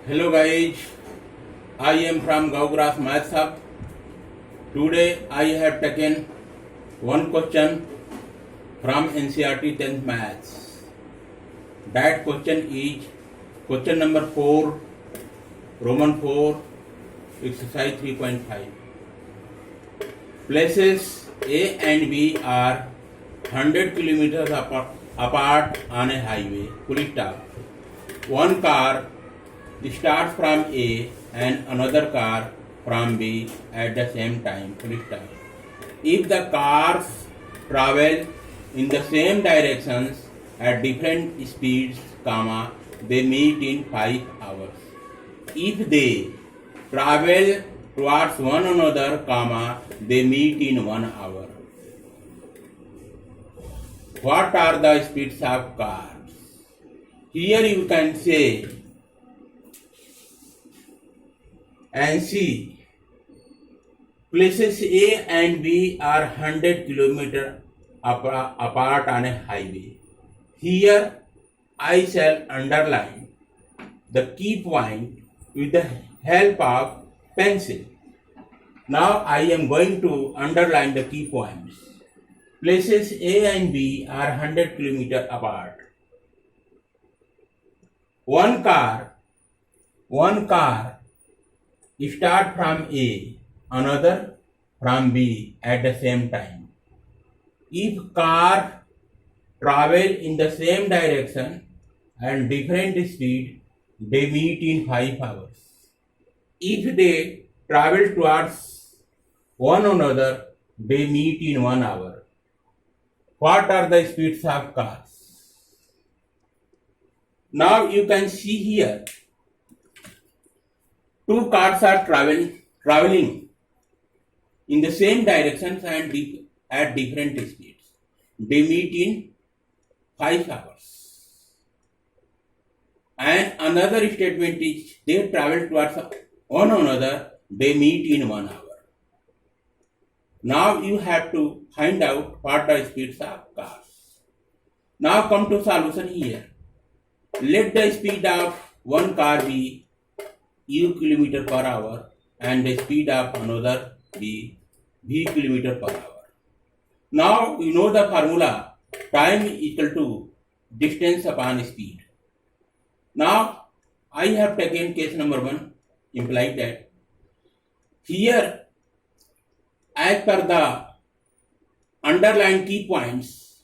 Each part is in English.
Hello guys, I am from Gaugrass Maths Hub. Today I have taken one question from NCERT 10th Maths. That question is question number 4, Roman 4, exercise 3.5. Places A and B are 100 kilometers apart on a highway. Full stop. One car starts from A and another car from B at the same time. Full stop. If the cars travel in the same directions at different speeds, comma, they meet in 5 hours. If they travel towards one another, comma, they meet in 1 hour. What are the speeds of cars? Here you can say and see. Places A and B are 100 kilometers apart on a highway. Here I shall underline the key point with the help of pencil. Now I am going to underline the key points. Places A and B are 100 kilometers apart. One car start from A, another from B at the same time. If car travel in the same direction and different speed, they meet in 5 hours. If they travel towards one another, they meet in 1 hour. What are the speeds of cars? Now you can see here, two cars are traveling in the same directions and at different speeds. They meet in 5 hours. And another statement is they travel towards one another, they meet in 1 hour. Now you have to find out what are the speeds of cars. Now come to solution here. Let the speed of one car be u km per hour and the speed of another be v km per hour. Now you know the formula, time is equal to distance upon speed. Now I have taken case number 1, implied that here as per the underlined key points,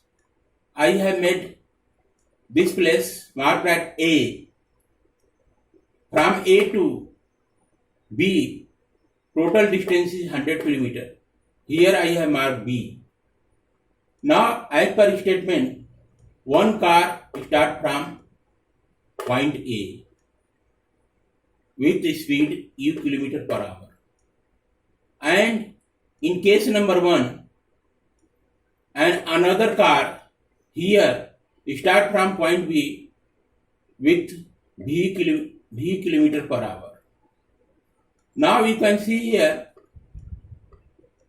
I have made this place marked at A. From A to B, total distance is 100 km. Here I have marked B. Now, as per statement, one car starts from point A with speed u km per hour. And in case number 1, and another car here start from point B with v km per hour. Now we can see here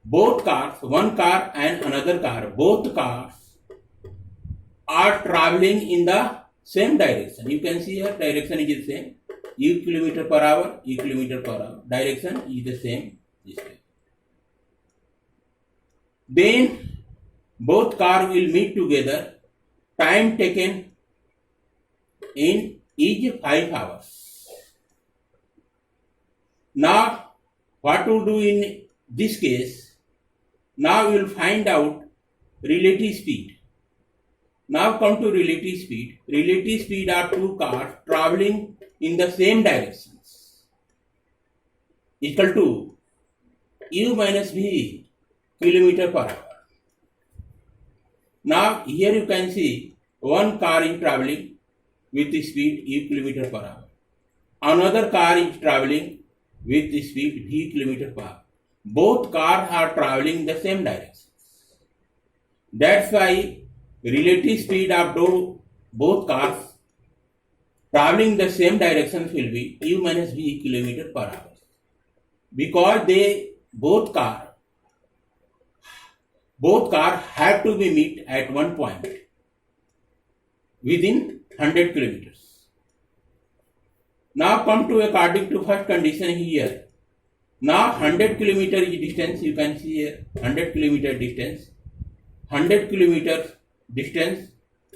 both cars, one car and another car, both cars are traveling in the same direction. You can see here direction is the same, u km per hour, direction is the same. Then both cars will meet together. Time taken in is 5 hours. Now, what to do in this case? Now we will find out relative speed. Now come to relative speed. Relative speed are two cars traveling in the same directions equal to u minus v km per hour. Now here you can see one car is traveling with the speed u km per hour. Another car is traveling with the speed v km per hour. Both cars are traveling in the same directions. That's why relative speed of both cars traveling the same directions will be u minus v km per hour. Because both cars have to be meet at one point within 100 kilometers. Now come to according to first condition here. Now 100 kilometer is distance, you can see here 100 kilometer distance. 100 kilometers distance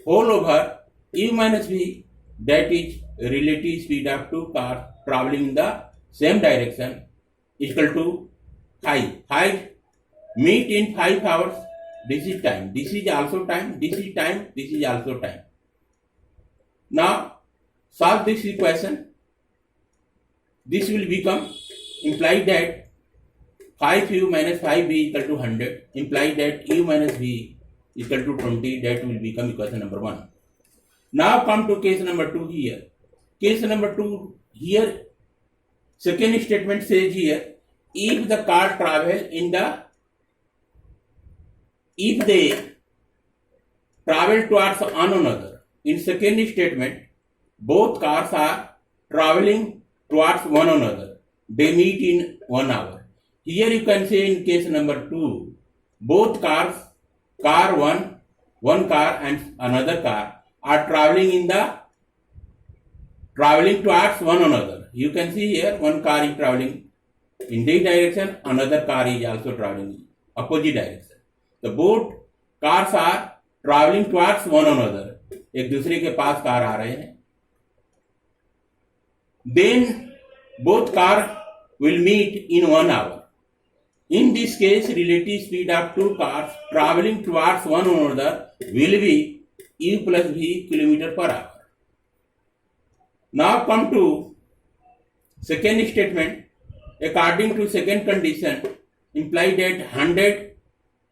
whole over u minus v, that is relative speed of two cars traveling in the same direction, equal to 5. 5 meet in 5 hours. This is time. This is also time. This is time. This is also time. Now solve this equation. This will become imply that 5u minus 5v equal to 100, imply that u minus v equal to 20, that will become equation number 1. Now come to case number 2 here. Case number 2 here, second statement says here, if the car travel if they travel towards one another. In second statement, both cars are traveling towards one another. They meet in 1 hour. Here you can say in case number 2, both cars, one car and another car are traveling towards one another. You can see here one car is traveling in this direction, another car is also traveling in opposite direction. So both cars are traveling towards one another. एक दूसरे के पास car आ रहे हैं. Then both cars will meet in 1 hour. In this case, relative speed of two cars traveling towards one another will be u plus v kilometer per hour. Now come to second statement. According to second condition, imply that 100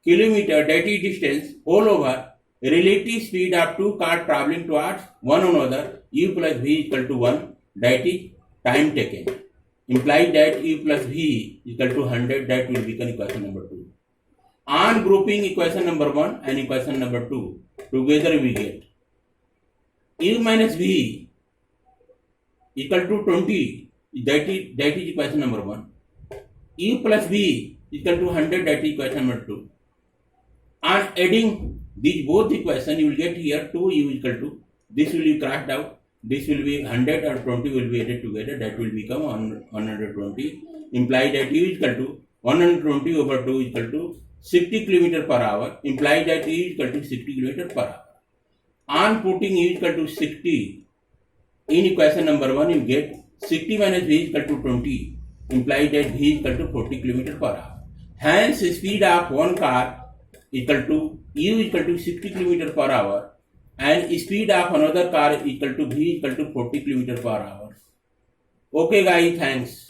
kilometer, that is distance, whole over relative speed of two cars traveling towards one another, u plus v equal to 1, that is time taken. Imply that u plus v equal to 100, that will become equation number 2. On grouping equation number 1 and equation number 2, together we get u minus v equal to 20, that is equation number 1. U plus v equal to 100, that is equation number 2. On adding these both equations, you will get here 2u equal to, this will be crossed out. This will be 100 and 20 will be added together. That will become 120. Imply that u is equal to 120 over 2 equal to 60 km per hour. Imply that u is equal to 60 km per hour. On putting u is equal to 60 in equation number 1, you get 60 minus v is equal to 20. Imply that v is equal to 40 km per hour. Hence, speed of one car equal to u equal to 60 km per hour. And speed of another car equal to v equal to 40 km per hour. Okay guys, thanks.